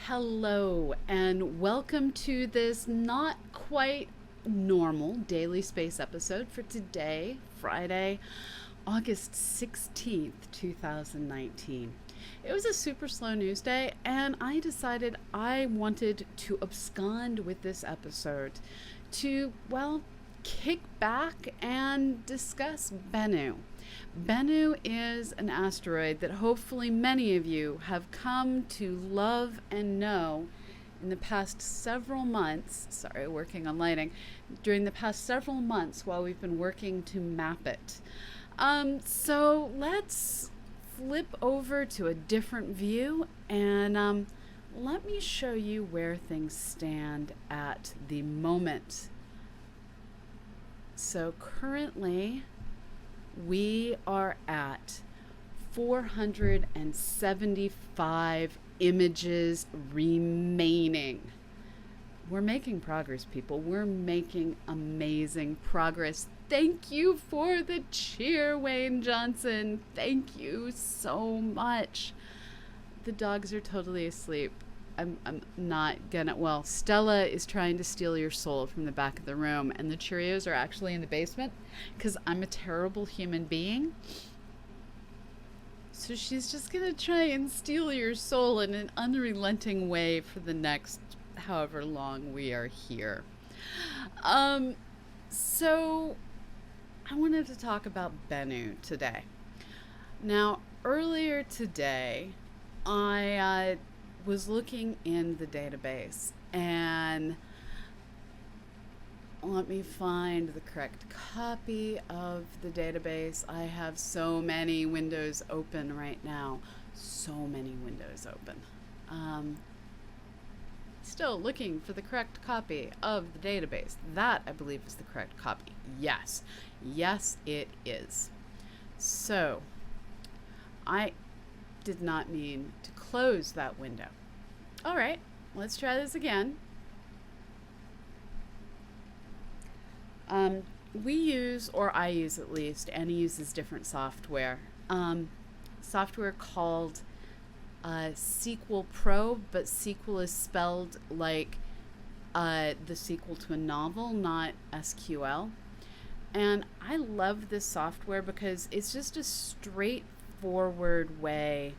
Hello, and welcome to this not quite normal daily space episode for today, Friday, August 16th, 2019. It was a super slow news day, and I decided I wanted to abscond with this episode to, well, kick back and discuss Bennu. Bennu is an asteroid that hopefully many of you have come to love and know in the past several months. Sorry, working on lighting. During the past several months while we've been working to map it. So let's flip over to a different view and let me show you where things stand at the moment. So currently, we are at 475 images remaining. We're making progress, people. We're making amazing progress. Thank you for the cheer, Wayne Johnson. Thank you so much. The dogs are totally asleep. I'm not gonna, well, Stella is trying to steal your soul from the back of the room, and the Cheerios are actually in the basement because I'm a terrible human being. So she's just gonna try and steal your soul in an unrelenting way for the next however long we are here. So I wanted to talk about Bennu today. Now, earlier today, I was looking in the database, and let me find the correct copy of the database. I have so many windows open right now. So many windows open. Still looking for the correct copy of the database. That, I believe, is the correct copy. Yes. Yes, it is. So, I did not mean to close that window. All right, let's try this again. We use, or I use at least, Annie uses different software. Software called SQL Pro, but SQL is spelled like the sequel to a novel, not SQL. And I love this software because it's just a straightforward way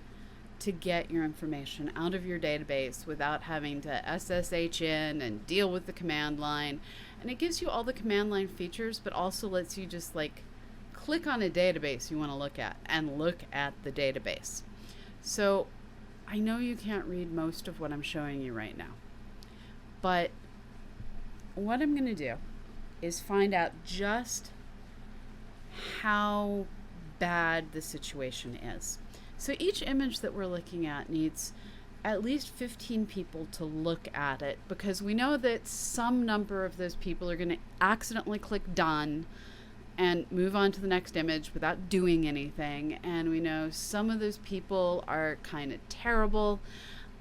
to get your information out of your database without having to SSH in and deal with the command line. And it gives you all the command line features, but also lets you just like click on a database you want to look at and look at the database. So I know you can't read most of what I'm showing you right now, but what I'm going to do is find out just how bad the situation is. So each image that we're looking at needs at least 15 people to look at it, because we know that some number of those people are going to accidentally click done and move on to the next image without doing anything. And we know some of those people are kind of terrible,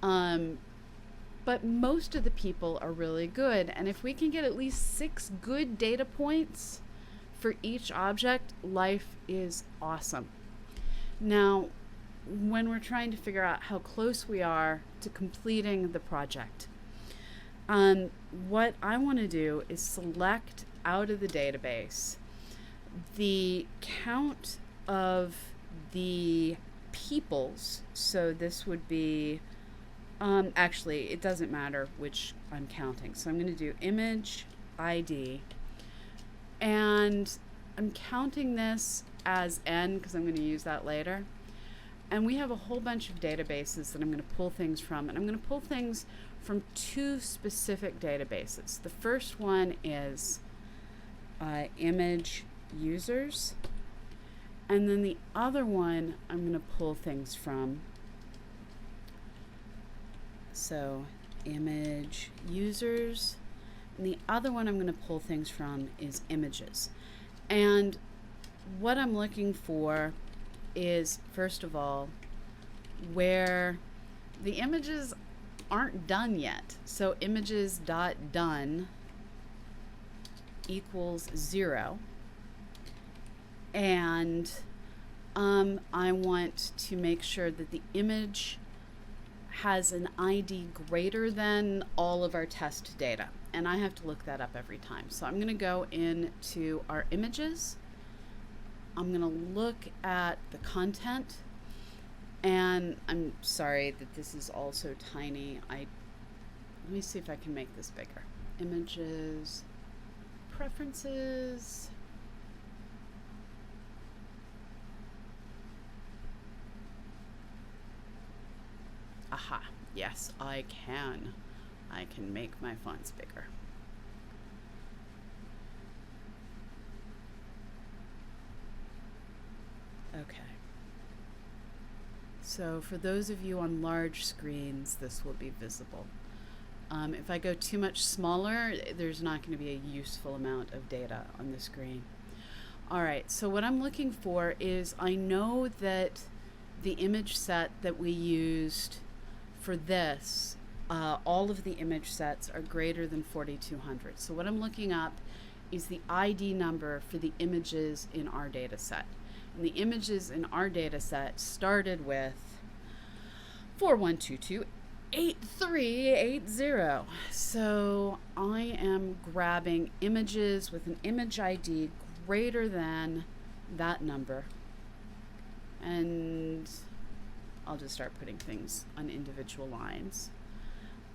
but most of the people are really good. And if we can get at least 6 good data points for each object, life is awesome. Now, when we're trying to figure out how close we are to completing the project, what I want to do is select out of the database the count of the peoples. So this would be, actually, it doesn't matter which I'm counting. So I'm going to do image ID, and I'm counting this as N because I'm going to use that later. And we have a whole bunch of databases that I'm going to pull things from. And I'm going to pull things from 2 specific databases. The first one is image users. And then the other one I'm going to pull things from. So image users. And the other one I'm going to pull things from is images. And what I'm looking for is, first of all, where the images aren't done yet. So images.done equals 0. And I want to make sure that the image has an ID greater than all of our test data. And I have to look that up every time. So I'm going to go into our images. I'm going to look at the content. And I'm sorry that this is all so tiny. Let me see if I can make this bigger. Images, preferences. Aha, yes, I can. I can make my fonts bigger. Okay. So for those of you on large screens, this will be visible. If I go too much smaller, there's not going to be a useful amount of data on the screen. All right, so what I'm looking for is, I know that the image set that we used for this, all of the image sets are greater than 4,200. So what I'm looking up is the ID number for the images in our data set. And the images in our data set started with 41228380. So I am grabbing images with an image ID greater than that number, and I'll just start putting things on individual lines.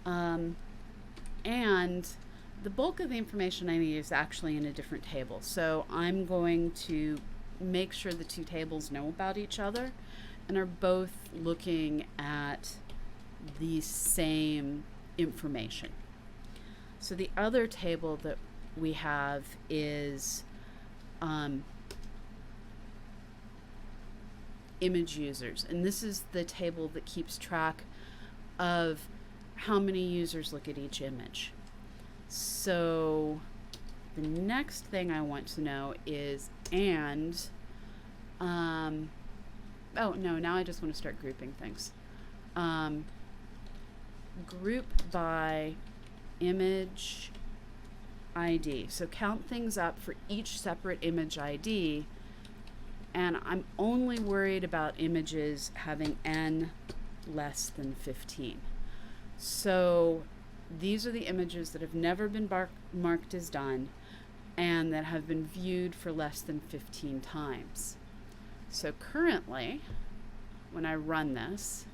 And the bulk of the information I need is actually in a different table. So I'm going to make sure the two tables know about each other and are both looking at the same information. So the other table that we have is image users, and this is the table that keeps track of how many users look at each image. So the next thing I want to know is, oh no, now I just want to start grouping things. Group by image ID. So count things up for each separate image ID, and I'm only worried about images having n less than 15. So these are the images that have never been marked as done and that have been viewed for less than 15 times. So currently, when I run this,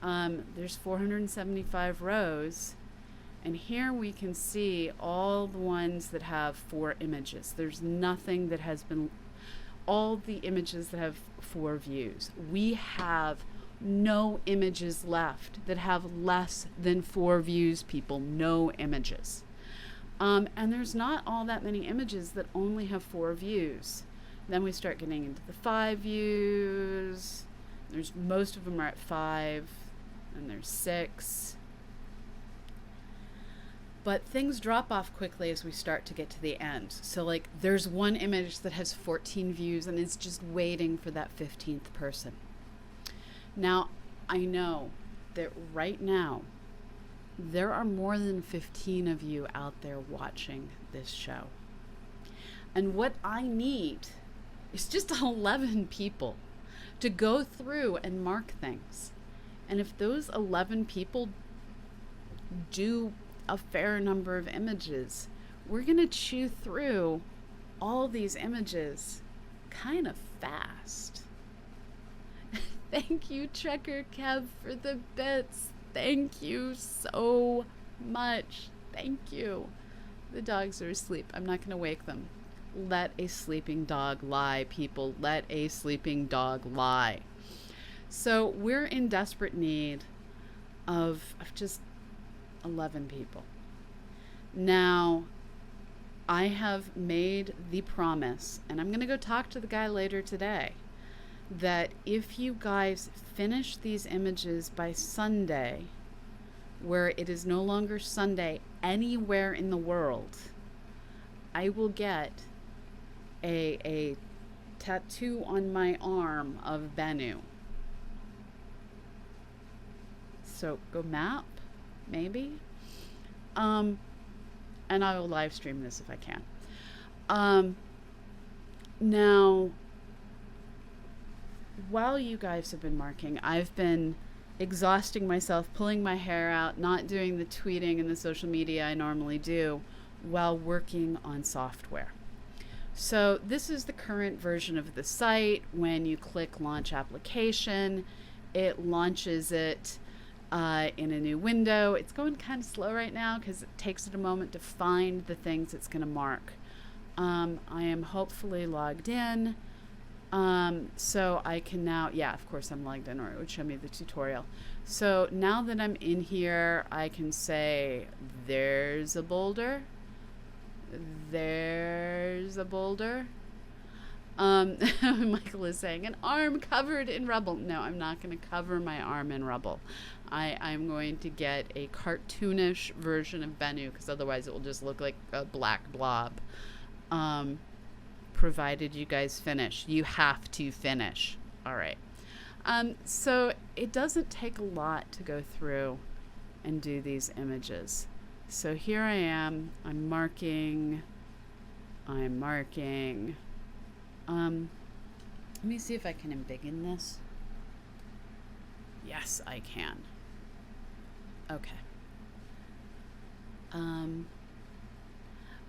there's 475 rows, and here we can see all the ones that have 4 images. There's nothing that has been, all the images that have 4 views. We have no images left that have less than 4 views, people, no images. And there's not all that many images that only have 4 views. Then we start getting into the 5 views. Most of them are at 5, and there's 6. But things drop off quickly as we start to get to the end. So like there's one image that has 14 views and it's just waiting for that 15th person. Now, I know that right now there are more than 15 of you out there watching this show. And what I need is just 11 people to go through and mark things. And if those 11 people do a fair number of images, we're going to chew through all these images kind of fast. Thank you, Trekker Kev, for the bits. Thank you so much. Thank you. The dogs are asleep. I'm not going to wake them. Let a sleeping dog lie, people. Let a sleeping dog lie. So we're in desperate need of just 11 people. Now, I have made the promise, and I'm going to go talk to the guy later today, that if you guys finish these images by Sunday, where it is no longer Sunday anywhere in the world, I will get a tattoo on my arm of Bennu. So go map, maybe. And I will live stream this if I can. Now, while you guys have been marking, I've been exhausting myself, pulling my hair out, not doing the tweeting and the social media I normally do while working on software. So this is the current version of the site. When you click launch application, it launches it in a new window. It's going kind of slow right now because it takes it a moment to find the things it's going to mark. I am hopefully logged in. So I can now, yeah, of course I'm logged in, or it would show me the tutorial. So now that I'm in here, I can say, there's a boulder. There's a boulder. Michael is saying, an arm covered in rubble. No, I'm not going to cover my arm in rubble. I'm going to get a cartoonish version of Bennu, because otherwise it will just look like a black blob. Provided you guys finish. You have to finish. All right. So it doesn't take a lot to go through and do these images. So here I am. I'm marking. Let me see if I can embiggen this. Yes, I can. Okay.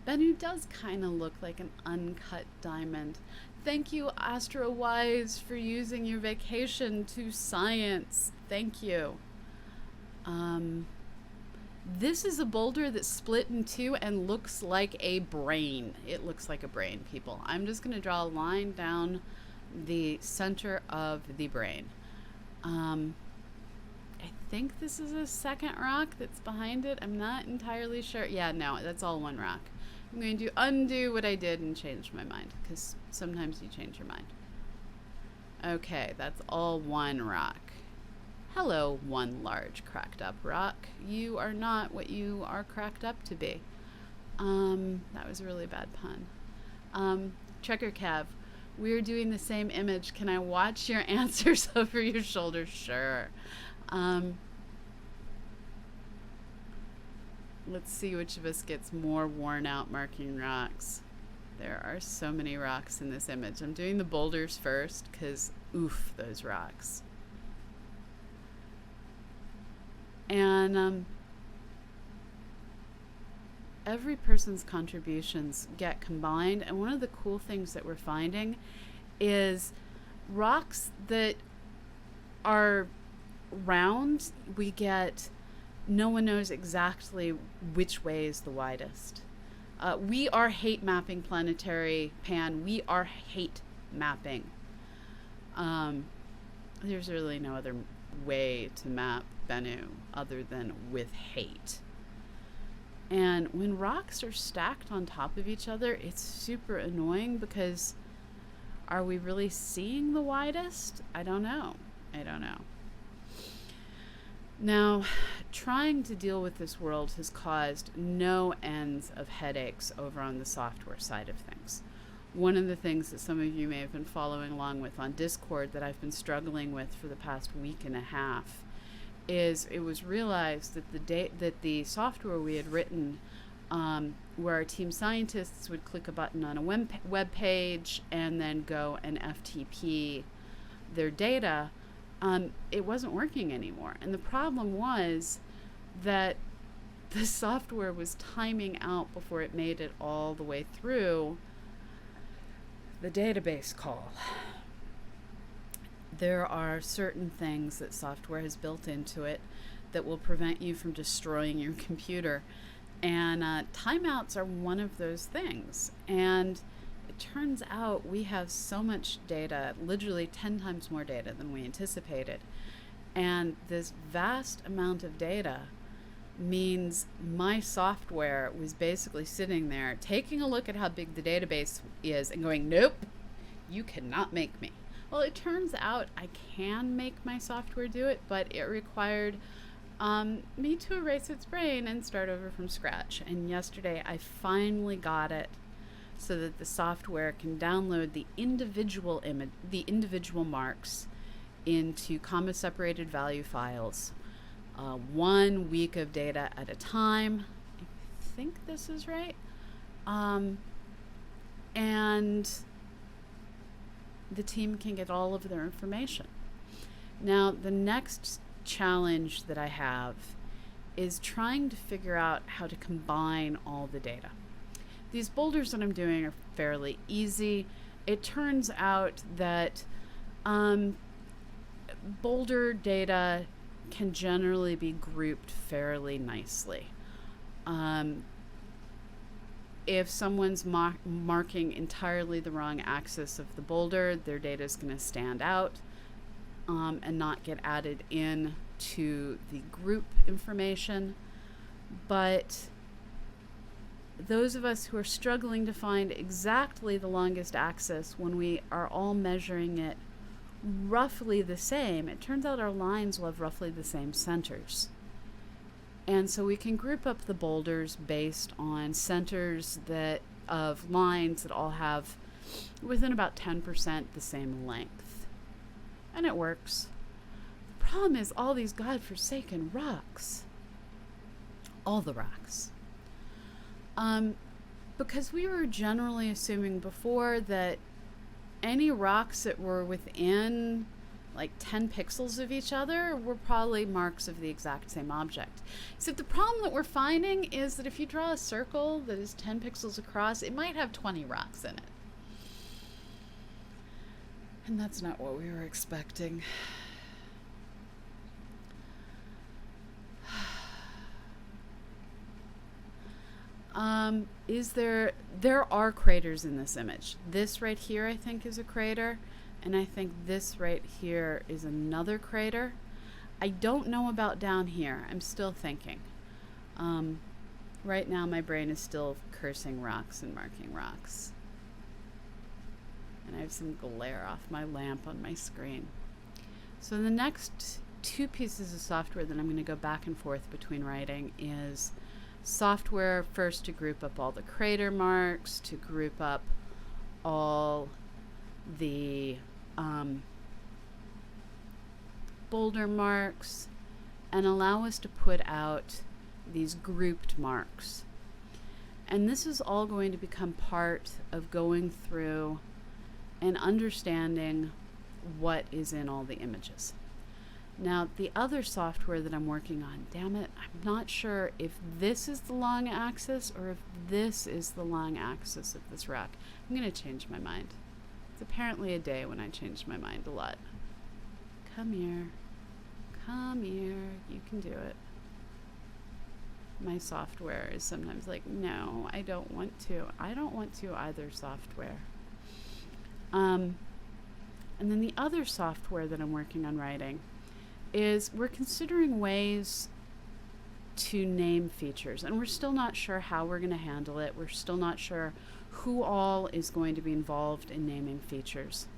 Bennu does kind of look like an uncut diamond. Thank you, Astro Wise, for using your vacation to science. Thank you. This is a boulder that's split in two and looks like a brain. It looks like a brain, people. I'm just going to draw a line down the center of the brain. I think this is a second rock that's behind it. I'm not entirely sure. Yeah, no, that's all one rock. I'm going to undo what I did and change my mind, because sometimes you change your mind. Okay, that's all one rock. Hello, one large cracked up rock. You are not what you are cracked up to be. That was a really bad pun. Trekker Cav, we're doing the same image. Can I watch your answers over your shoulder? Sure. Let's see which of us gets more worn out marking rocks. There are so many rocks in this image. I'm doing the boulders first because, oof, those rocks. And every person's contributions get combined. And one of the cool things that we're finding is rocks that are round, we get, no one knows exactly which way is the widest. We are hate mapping planetary pan. We are hate mapping. There's really no other way to map Bennu other than with hate. And when rocks are stacked on top of each other, it's super annoying because are we really seeing the widest? I don't know. Now, trying to deal with this world has caused no ends of headaches over on the software side of things. One of the things that some of you may have been following along with on Discord that I've been struggling with for the past week and a half is it was realized that the software we had written, where our team scientists would click a button on a web page and then go and FTP their data, it wasn't working anymore. And the problem was that the software was timing out before it made it all the way through the database call. There are certain things that software has built into it that will prevent you from destroying your computer. And timeouts are one of those things. And it turns out we have so much data, literally 10 times more data than we anticipated. And this vast amount of data means my software was basically sitting there taking a look at how big the database is and going, nope, you cannot make me. Well, it turns out I can make my software do it, but it required me to erase its brain and start over from scratch. And yesterday I finally got it so that the software can download the individual marks into comma-separated value files, 1 week of data at a time. I think this is right. And the team can get all of their information. Now, the next challenge that I have is trying to figure out how to combine all the data. These boulders that I'm doing are fairly easy. It turns out that boulder data can generally be grouped fairly nicely. If someone's marking entirely the wrong axis of the boulder, their data is going to stand out and not get added in to the group information. But those of us who are struggling to find exactly the longest axis when we are all measuring it roughly the same, it turns out our lines will have roughly the same centers. And so we can group up the boulders based on centers of lines that all have within about 10% the same length. And it works. The problem is all these godforsaken rocks. All the rocks. Because we were generally assuming before that any rocks that were within like 10 pixels of each other were probably marks of the exact same object. So the problem that we're finding is that if you draw a circle that is 10 pixels across, it might have 20 rocks in it. And that's not what we were expecting. There are craters in this image. This right here I think is a crater, and I think this right here is another crater. I don't know about down here. I'm still thinking. Right now my brain is still cursing rocks and marking rocks. And I have some glare off my lamp on my screen. So the next two pieces of software that I'm going to go back and forth between writing is software first to group up all the crater marks, to group up all the boulder marks, and allow us to put out these grouped marks. And this is all going to become part of going through and understanding what is in all the images. Now, the other software that I'm working on, damn it, I'm not sure if this is the long axis or if this is the long axis of this rock. I'm going to change my mind. It's apparently a day when I change my mind a lot. Come here. Come here. You can do it. My software is sometimes like, no, I don't want to. I don't want to either, software. And then the other software that I'm working on writing is we're considering ways to name features, and we're still not sure how we're going to handle it. We're still not sure who all is going to be involved in naming features.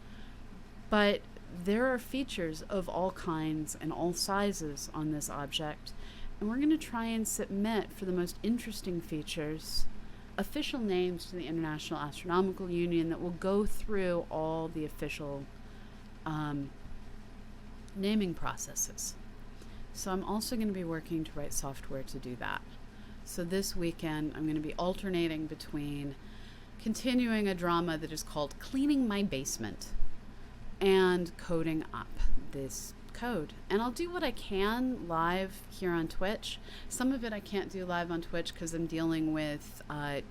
But there are features of all kinds and all sizes on this object, and we're going to try and submit for the most interesting features official names to the International Astronomical Union that will go through all the official naming processes. So I'm also going to be working to write software to do that. So this weekend I'm going to be alternating between continuing a drama that is called Cleaning My Basement and coding up this code. And I'll do what I can live here on Twitch. Some of it I can't do live on Twitch because I'm dealing with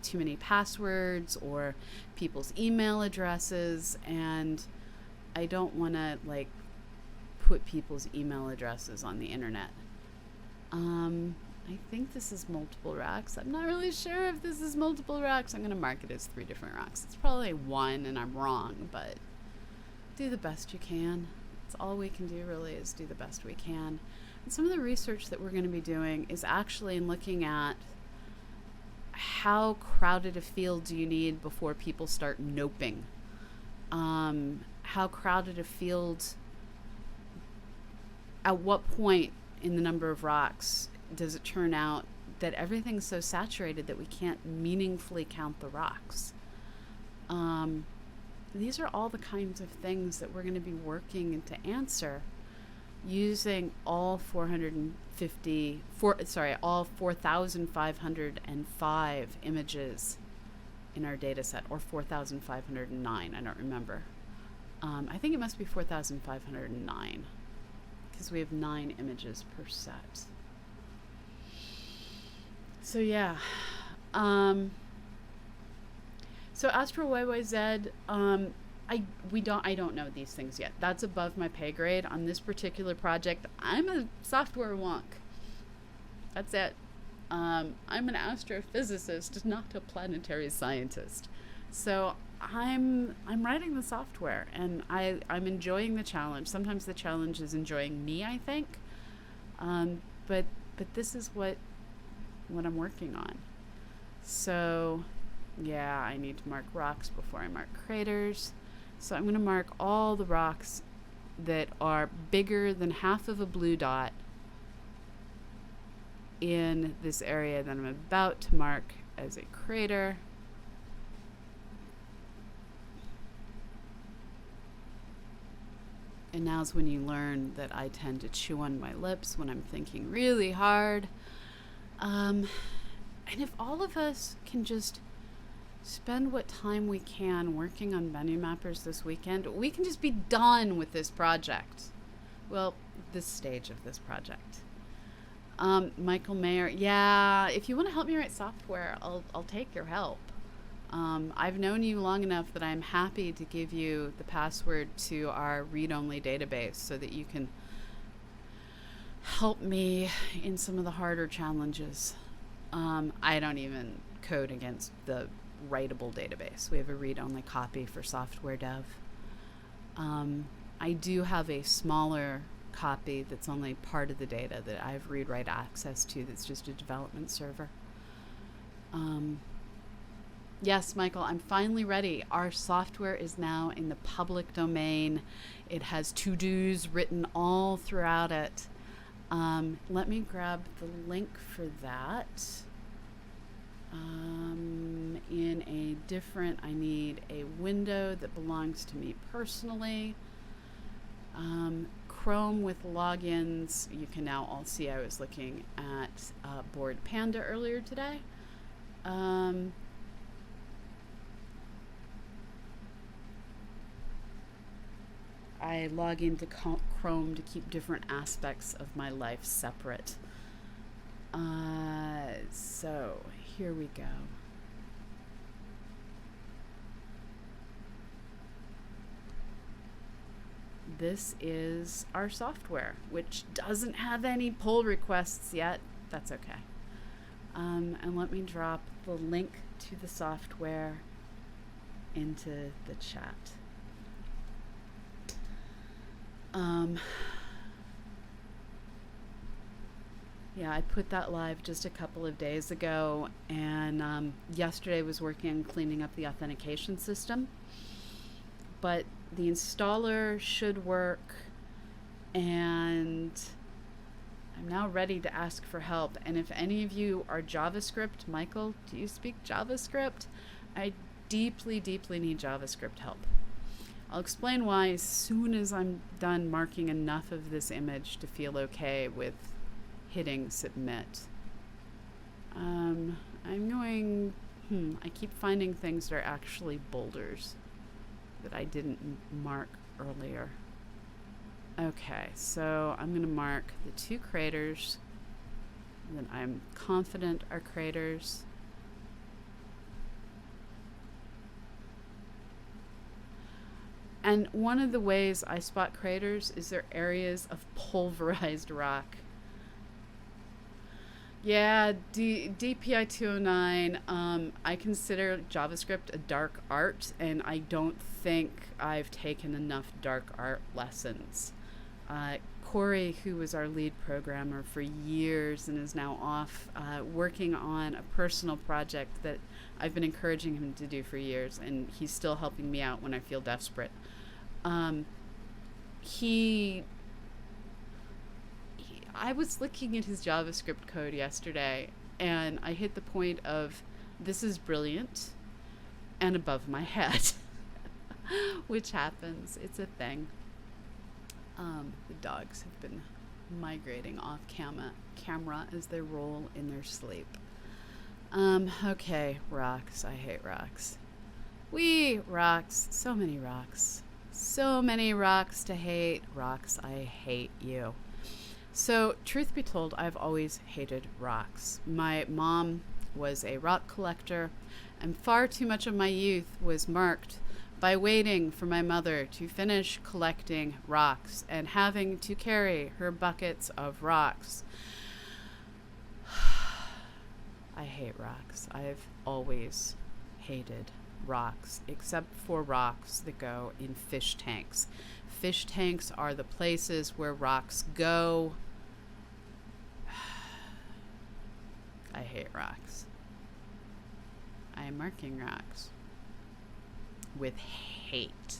too many passwords or people's email addresses, and I don't want to like put people's email addresses on the internet. I think this is multiple rocks. I'm not really sure if this is multiple rocks. I'm going to mark it as 3 different rocks. It's probably 1 and I'm wrong, but do the best you can. That's all we can do really, is do the best we can. And some of the research that we're going to be doing is actually in looking at how crowded a field do you need before people start noping. How crowded a field, at what point in the number of rocks does it turn out that everything's so saturated that we can't meaningfully count the rocks? These are all the kinds of things that we're going to be working to answer using all 4,505 images in our data set, or 4,509, I don't remember. I think it must be 4,509. because we have 9 images per set. So yeah. So Astro YYZ, I don't know these things yet. That's above my pay grade. On this particular project, I'm a software wonk. That's it. I'm an astrophysicist, not a planetary scientist. So I'm writing the software, and I'm enjoying the challenge. Sometimes the challenge is enjoying me, I think. But this is what I'm working on. So yeah, I need to mark rocks before I mark craters. So I'm going to mark all the rocks that are bigger than half of a blue dot in this area that I'm about to mark as a crater. And now's when you learn that I tend to chew on my lips when I'm thinking really hard. And if all of us can just spend what time we can working on venue mappers this weekend, we can just be done with this project. Well, this stage of this project. Michael Mayer, yeah, if you want to help me write software, I'll take your help. I've known you long enough that I'm happy to give you the password to our read-only database so that you can help me in some of the harder challenges. I don't even code against the writable database. We have a read-only copy for software dev. I do have a smaller copy that's only part of the data that I have read-write access to, that's just a development server. Yes, Michael, I'm finally ready. Our software is now in the public domain. It has to-dos written all throughout it. Let me grab the link for that. In a different, I need a window that belongs to me personally. Chrome with logins. You can now all see I was looking at Board Panda earlier today. I log into Chrome to keep different aspects of my life separate. So here we go. This is our software, which doesn't have any pull requests yet. That's okay. And let me drop the link to the software into the chat. Yeah, I put that live just a couple of days ago, and yesterday was working on cleaning up the authentication system. But the installer should work, and I'm now ready to ask for help. And if any of you are JavaScript, Michael, do you speak JavaScript? I deeply, deeply need JavaScript help. I'll explain why as soon as I'm done marking enough of this image to feel okay with hitting submit. I'm going, I keep finding things that are actually boulders that I didn't mark earlier. Okay, so I'm going to mark the 2 craters that I'm confident are craters. And one of the ways I spot craters is they're areas of pulverized rock. Yeah, DPI 209, I consider JavaScript a dark art, and I don't think I've taken enough dark art lessons. Corey, who was our lead programmer for years and is now off working on a personal project that I've been encouraging him to do for years, and he's still helping me out when I feel desperate. I was looking at his JavaScript code yesterday, and I hit the point of, this is brilliant and above my head, which happens. It's a thing. The dogs have been migrating off camera as they roll in their sleep. Okay, rocks. I hate rocks. Rocks. So many rocks. So many rocks to hate. Rocks, I hate you. So, truth be told, I've always hated rocks. My mom was a rock collector, and far too much of my youth was marked by waiting for my mother to finish collecting rocks and having to carry her buckets of rocks. I hate rocks. I've always hated rocks, except for rocks that go in fish tanks. Fish tanks are the places where rocks go. I hate rocks. I am marking rocks with hate.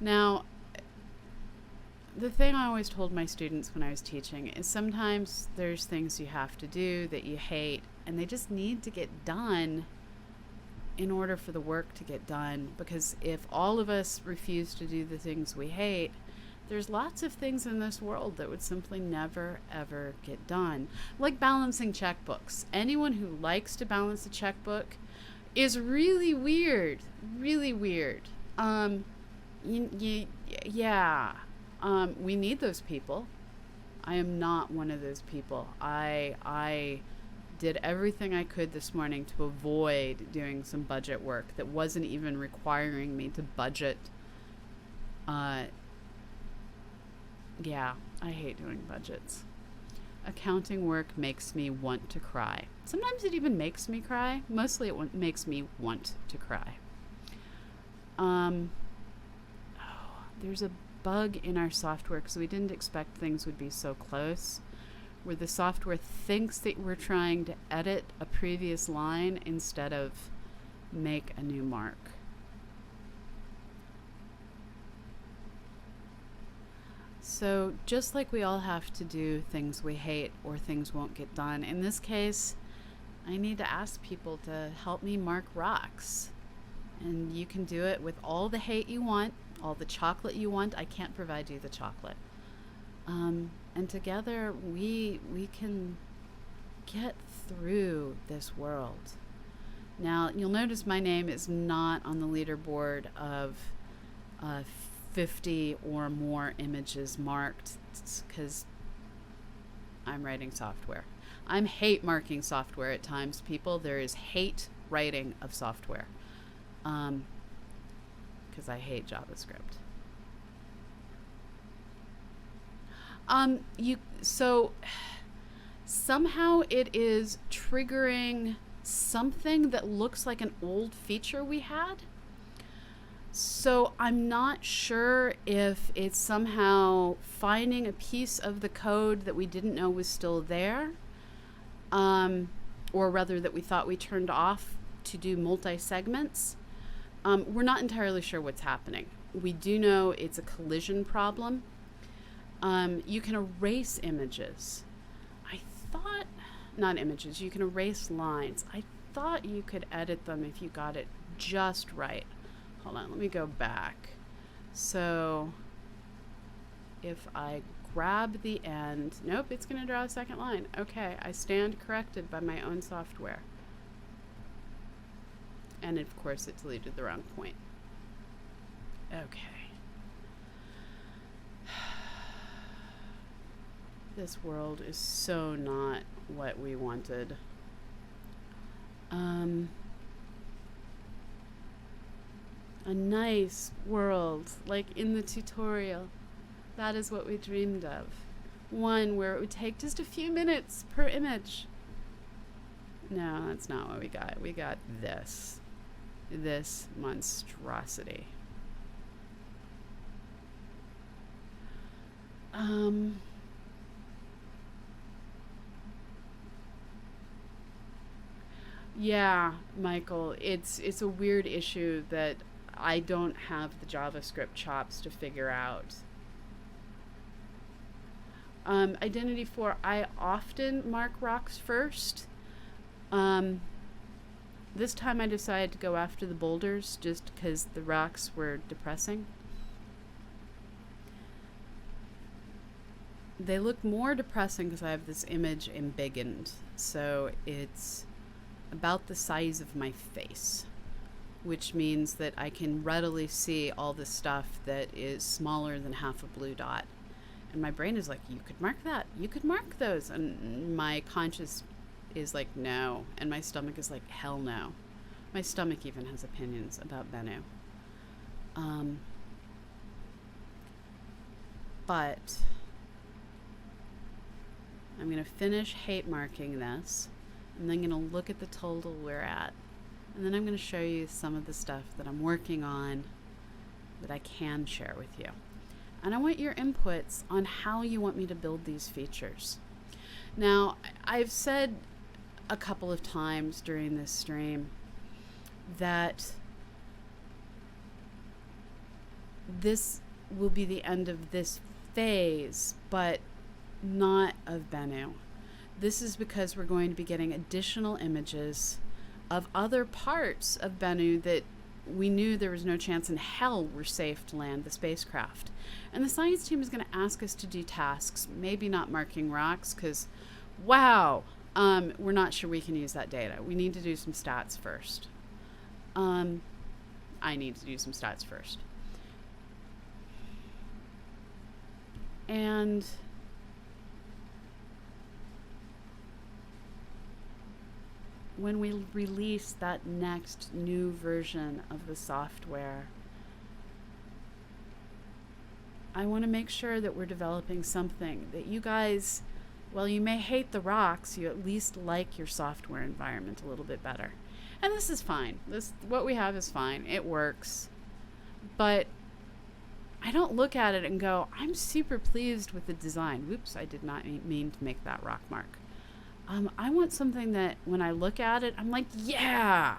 Now, the thing I always told my students when I was teaching is sometimes there's things you have to do that you hate, and they just need to get done in order for the work to get done. Because if all of us refuse to do the things we hate, there's lots of things in this world that would simply never, ever get done. Like balancing checkbooks. Anyone who likes to balance a checkbook is really weird. Really weird. Yeah. We need those people. I am not one of those people. I did everything I could this morning to avoid doing some budget work that wasn't even requiring me to budget. Yeah, I hate doing budgets. Accounting work makes me want to cry. Sometimes it even makes me cry. Mostly it makes me want to cry. There's a bug in our software because we didn't expect things would be so close, where the software thinks that we're trying to edit a previous line instead of make a new mark. So just like we all have to do things we hate or things won't get done, in this case, I need to ask people to help me mark rocks. And you can do it with all the hate you want, all the chocolate you want. I can't provide you the chocolate. And together we can get through this world. Now, you'll notice my name is not on the leaderboard of 50 or more images marked, because I'm writing software. I'm hate marking software at times, people. There is hate writing of software. Because I hate JavaScript. So somehow it is triggering something that looks like an old feature we had. So I'm not sure if it's somehow finding a piece of the code that we didn't know was still there, or rather that we thought we turned off to do multi-segments. We're not entirely sure what's happening. We do know it's a collision problem. You can erase images. Not images, you can erase lines. I thought you could edit them if you got it just right. Hold on, let me go back. So if I grab the end, nope, it's going to draw a second line. Okay, I stand corrected by my own software. And of course it deleted the wrong point. Okay. This world is so not what we wanted. A nice world, like in the tutorial. That is what we dreamed of. One where it would take just a few minutes per image. No, that's not what we got. We got this monstrosity. Yeah, Michael, it's a weird issue that I don't have the JavaScript chops to figure out. Identity 4, I often mark rocks first. This time I decided to go after the boulders just because the rocks were depressing. They look more depressing because I have this image embiggened, so it's about the size of my face, which means that I can readily see all the stuff that is smaller than half a blue dot. And my brain is like, you could mark that. You could mark those. And my conscious is like, no. And my stomach is like, hell no. My stomach even has opinions about Bennu. But I'm going to finish hate marking this. And then I'm going to look at the total we're at. And then I'm going to show you some of the stuff that I'm working on that I can share with you. And I want your inputs on how you want me to build these features. Now, I've said a couple of times during this stream that this will be the end of this phase, but not of Bennu. This is because we're going to be getting additional images of other parts of Bennu that we knew there was no chance in hell we're safe to land the spacecraft. And the science team is going to ask us to do tasks, maybe not marking rocks, because, wow, we're not sure we can use that data. We need to do some stats first. I need to do some stats first. And when we release that next new version of the software, I want to make sure that we're developing something that you guys, while you may hate the rocks, you at least like your software environment a little bit better. And this is fine. What we have is fine. It works. But I don't look at it and go, I'm super pleased with the design. Whoops, I did not mean to make that rock mark. I want something that when I look at it, I'm like, yeah,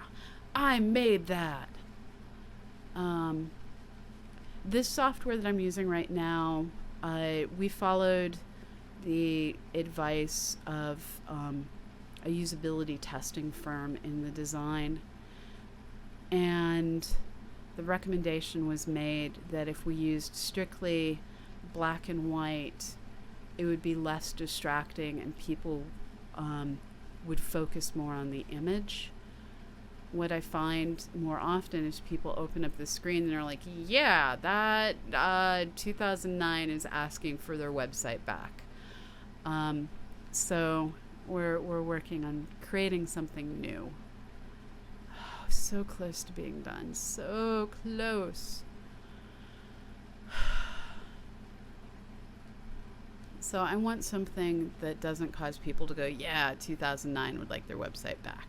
I made that. This software that I'm using right now, we followed the advice of a usability testing firm in the design. And the recommendation was made that if we used strictly black and white, it would be less distracting and people would focus more on the image. What I find more often is people open up the screen and they're like, yeah, that 2009 is asking for their website back. So we're working on creating something new. Oh, so close to being done. So close. So I want something that doesn't cause people to go, yeah, 2009 would like their website back.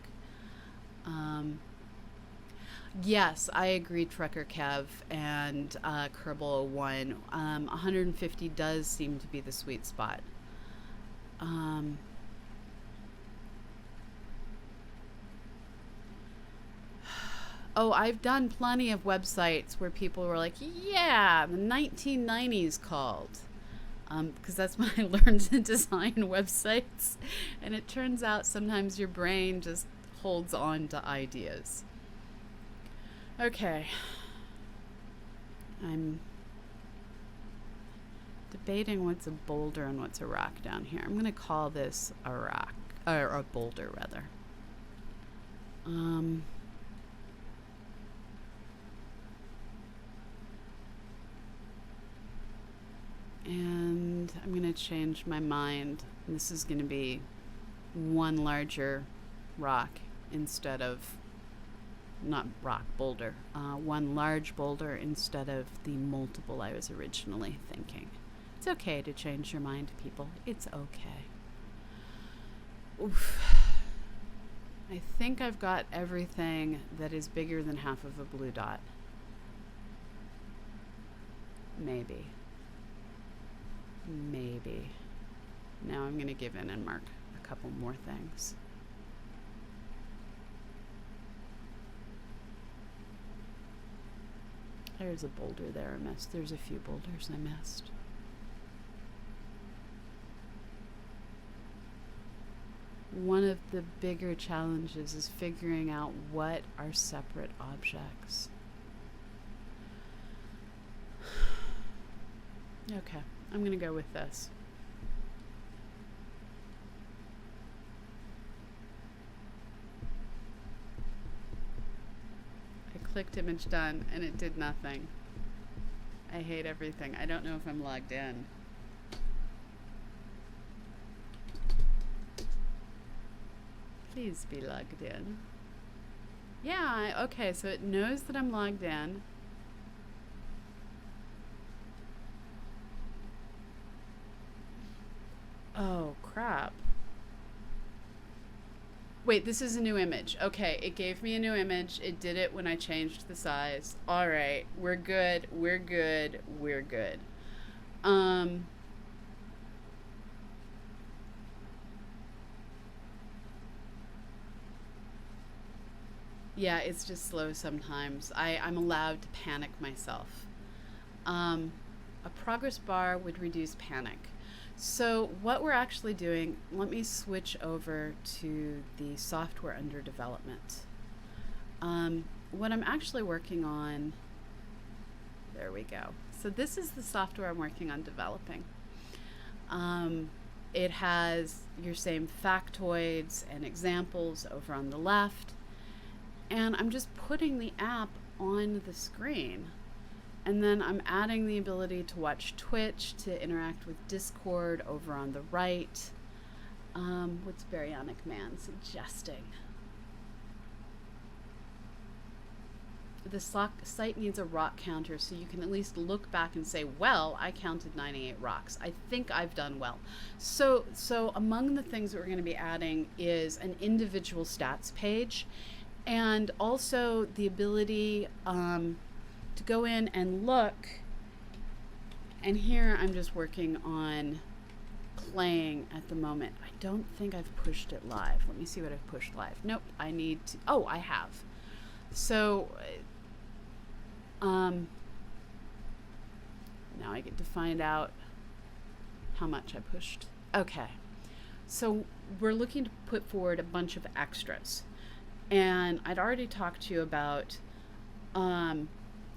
Yes, I agree, Trucker Kev and Kerbal 01. 150 does seem to be the sweet spot. Oh, I've done plenty of websites where people were like, yeah, the 1990s called. Because that's when I learned to design websites. And it turns out sometimes your brain just holds on to ideas. Okay. I'm debating what's a boulder and what's a rock down here. I'm going to call this a rock, or a boulder rather. And I'm going to change my mind. This is going to be one larger rock instead of, not rock, boulder. One large boulder instead of the multiple I was originally thinking. It's okay to change your mind, people. It's okay. Oof. I think I've got everything that is bigger than half of a blue dot. Maybe. Now I'm going to give in and mark a couple more things. There's a boulder there I missed. There's a few boulders I missed. One of the bigger challenges is figuring out what are separate objects. Okay, I'm going to go with this. I clicked image done and it did nothing. I hate everything. I don't know if I'm logged in. Please be logged in. Yeah, okay, so it knows that I'm logged in. Oh, crap. Wait, this is a new image. Okay, it gave me a new image. It did it when I changed the size. All right, we're good. We're good. We're good. Um, yeah, it's just slow sometimes. I'm allowed to panic myself. Um, a progress bar would reduce panic. So, what we're actually doing, let me switch over to the software under development. What I'm actually working on, there we go. So, this is the software I'm working on developing. Um, it has your same factoids and examples over on the left, and I'm just putting the app on the screen. And then I'm adding the ability to watch Twitch, to interact with Discord over on the right. What's Baryonic Man suggesting? The site needs a rock counter so you can at least look back and say, well, I counted 98 rocks. I think I've done well. So among the things that we're going to be adding is an individual stats page, and also the ability to go in and look. And here I'm just working on playing at the moment. I don't think I've pushed it live. Let me see what I've pushed live. Nope, I need to. Oh, I have. So now I get to find out how much I pushed. Okay. So we're looking to put forward a bunch of extras. And I'd already talked to you about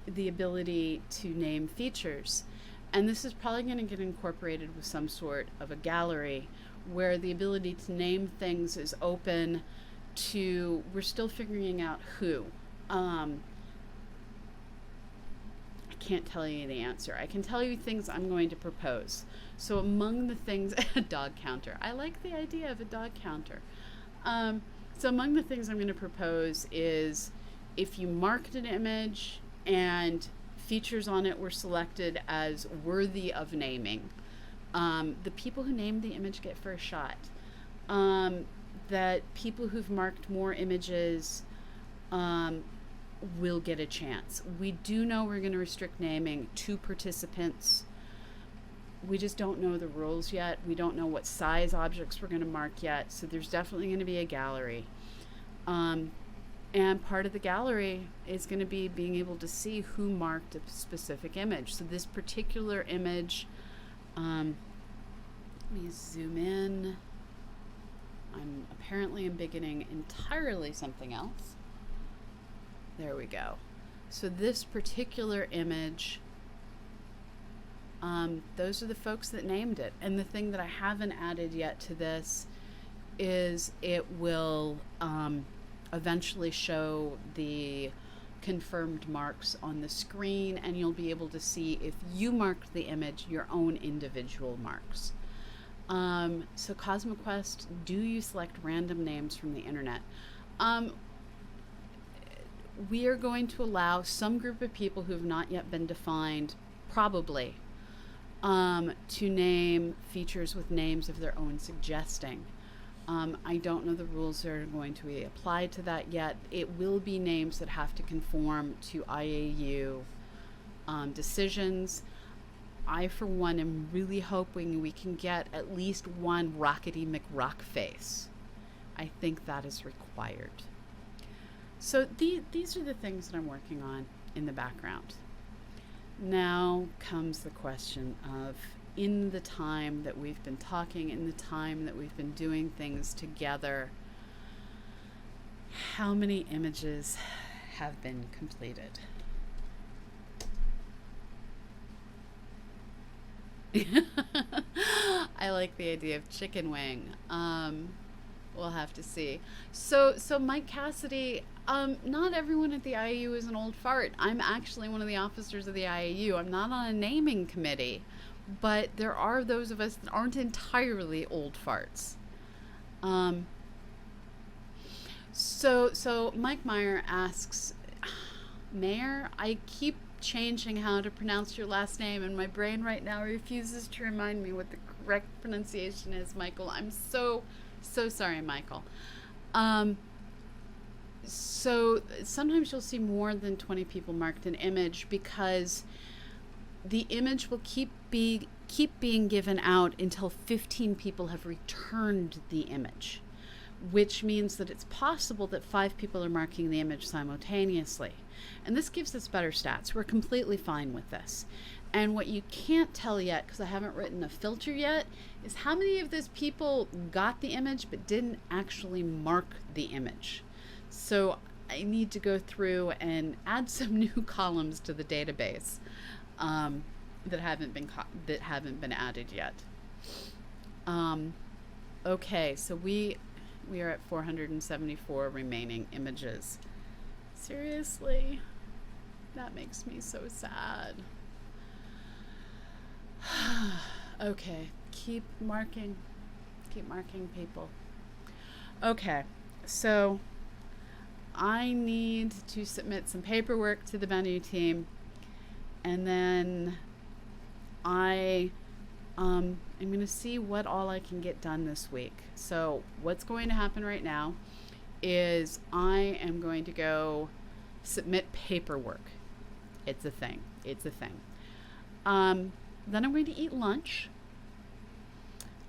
the ability to name features. And this is probably going to get incorporated with some sort of a gallery where the ability to name things is open to, we're still figuring out who. I can't tell you the answer. I can tell you things I'm going to propose. So among the things, a dog counter. I like the idea of a dog counter. So among the things I'm going to propose is if you marked an image and features on it were selected as worthy of naming, the people who named the image get first shot. That people who've marked more images will get a chance. We do know we're going to restrict naming to participants. We just don't know the rules yet. We don't know what size objects we're going to mark yet. So there's definitely going to be a gallery. And part of the gallery is going to be being able to see who marked a specific image. So this particular image, let me zoom in. I'm apparently beginning entirely something else. There we go. So this particular image, those are the folks that named it. And the thing that I haven't added yet to this is it will eventually show the confirmed marks on the screen, and you'll be able to see if you marked the image, your own individual marks. So CosmoQuest, do you select random names from the internet? We are going to allow some group of people who have not yet been defined, probably, to name features with names of their own suggesting. I don't know the rules that are going to be applied to that yet. It will be names that have to conform to IAU decisions. I, for one, am really hoping we can get at least one Rockety McRockface. I think that is required. So these are the things that I'm working on in the background. Now comes the question of, in the time that we've been talking, in the time that we've been doing things together, how many images have been completed? I like the idea of chicken wing. We'll have to see. So Mike Cassidy, not everyone at the IAU is an old fart. I'm actually one of the officers of the IAU. I'm not on a naming committee, but there are those of us that aren't entirely old farts. So Mike Meyer asks, Mayor, I keep changing how to pronounce your last name, and my brain right now refuses to remind me what the correct pronunciation is, Michael. I'm so sorry, Michael. Um, so sometimes you'll see more than 20 people marked an image because the image will keep being given out until 15 people have returned the image, which means that it's possible that 5 people are marking the image simultaneously. And this gives us better stats. We're completely fine with this. And what you can't tell yet, because I haven't written a filter yet, is how many of those people got the image but didn't actually mark the image. So I need to go through and add some new columns to the database that haven't been added yet. Okay, so we are at 474 remaining images. Seriously, that makes me so sad. Okay, keep marking people. Okay, so I need to submit some paperwork to the venue team, and then I'm going to see what all I can get done this week. So what's going to happen right now is I am going to go submit paperwork. It's a thing. Then I'm going to eat lunch.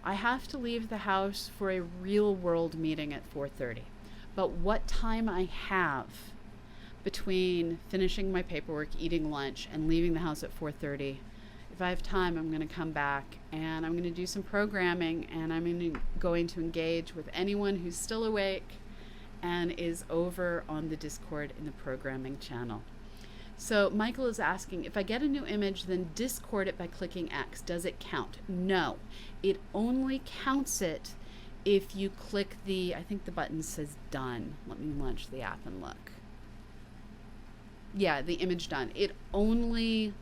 I have to leave the house for a real world meeting at 4:30. But what time I have between finishing my paperwork, eating lunch, and leaving the house at 4:30, if I have time, I'm going to come back and I'm going to do some programming, and I'm going to engage with anyone who's still awake and is over on the Discord in the programming channel. So Michael is asking, if I get a new image, then Discord it by clicking X. Does it count? No. It only counts it if you click I think the button says done. Let me launch the app and look. Yeah, the image done. It only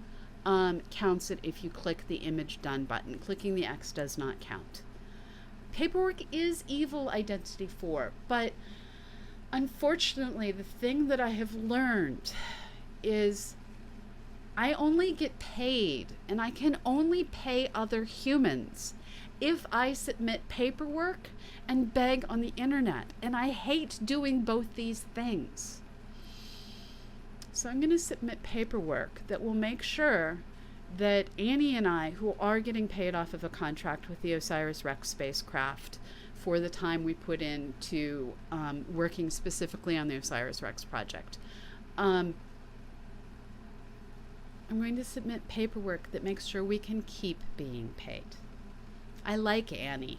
counts it if you click the image done button. Clicking the X does not count. Paperwork is evil Identity 4, but unfortunately, the thing that I have learned is I only get paid, and I can only pay other humans if I submit paperwork and beg on the internet, and I hate doing both these things. So I'm going to submit paperwork that will make sure that Annie and I, who are getting paid off of a contract with the OSIRIS-REx spacecraft for the time we put into working specifically on the OSIRIS-REx project, I'm going to submit paperwork that makes sure we can keep being paid. I like Annie.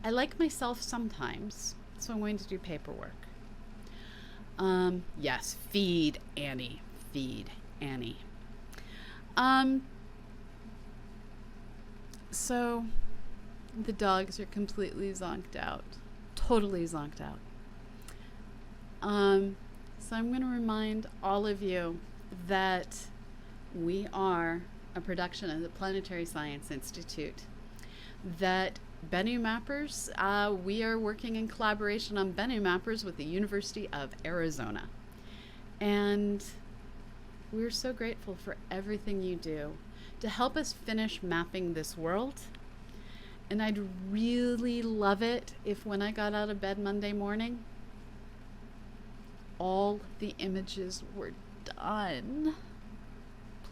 I like myself sometimes, so I'm going to do paperwork. Yes, feed Annie. Feed Annie. So the dogs are completely zonked out. Totally zonked out. So I'm going to remind all of you that we are a production of the Planetary Science Institute. That Bennu Mappers, we are working in collaboration on Bennu Mappers with the University of Arizona. And we're so grateful for everything you do to help us finish mapping this world. And I'd really love it if when I got out of bed Monday morning, all the images were done.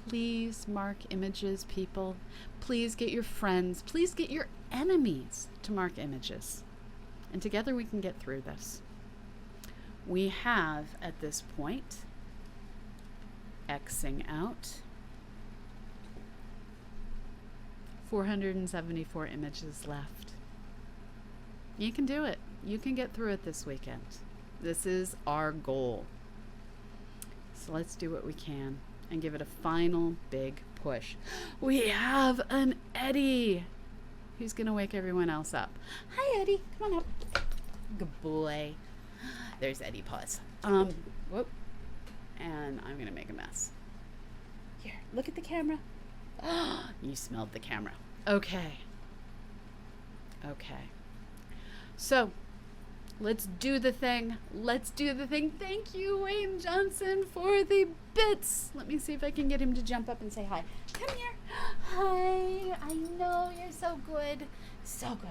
Please mark images, people. Please get your friends, please get your enemies to mark images. And together we can get through this. We have, at this point, Xing out 474 images left. You can do it. You can get through it this weekend. This is our goal. So let's do what we can and give it a final big push. We have an Eddie who's going to wake everyone else up. Hi, Eddie. Come on up. Good boy. There's Eddie Paws. Whoop. And I'm going to make a mess. Here, look at the camera. You smelled the camera. Okay. Okay. So, Let's do the thing. Let's do the thing. Thank you, Wayne Johnson, for the bits. Let me see if I can get him to jump up and say hi. Come here. Hi. I know you're so good. So good.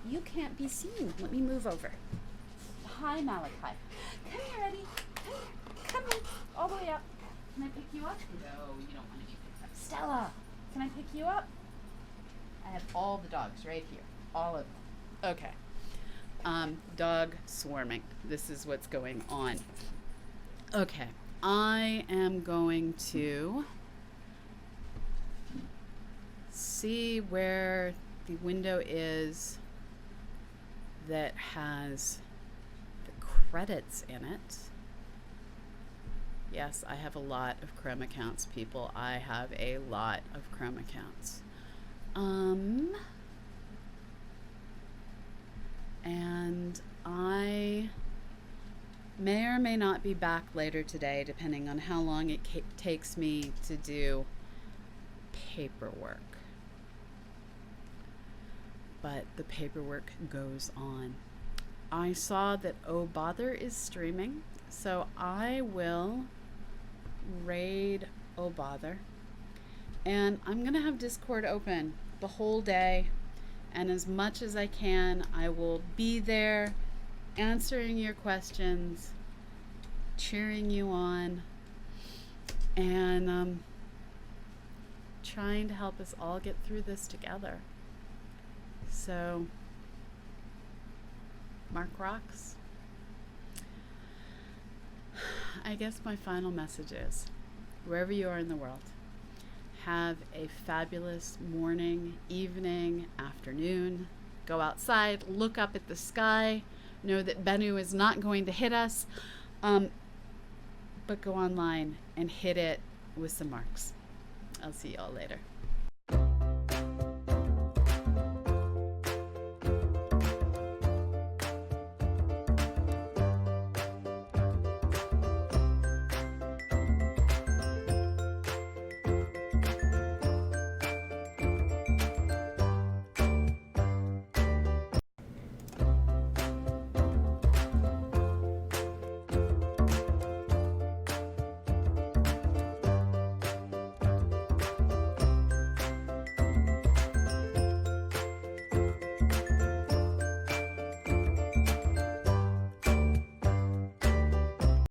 You can't be seen. Let me move over. Hi, Malachi. Come here, Eddie. Come here. Come here. All the way up. Can I pick you up? No, you don't want to be picked up. Stella, can I pick you up? I have all the dogs right here. All of them. Okay. Dog swarming. This is what's going on. Okay. I am going to see where the window is that has the credits in it. Yes, I have a lot of Chrome accounts, people. I have a lot of Chrome accounts. And I may or may not be back later today, depending on how long it takes me to do paperwork. But the paperwork goes on. I saw that Oh Bother is streaming, so I will raid Oh Bother. And I'm going to have Discord open the whole day. And as much as I can, I will be there answering your questions, cheering you on, and trying to help us all get through this together. So, Mark rocks. I guess my final message is, wherever you are in the world, have a fabulous morning, evening, afternoon. Go outside, look up at the sky, know that Bennu is not going to hit us, but go online and hit it with some marks. I'll see y'all later.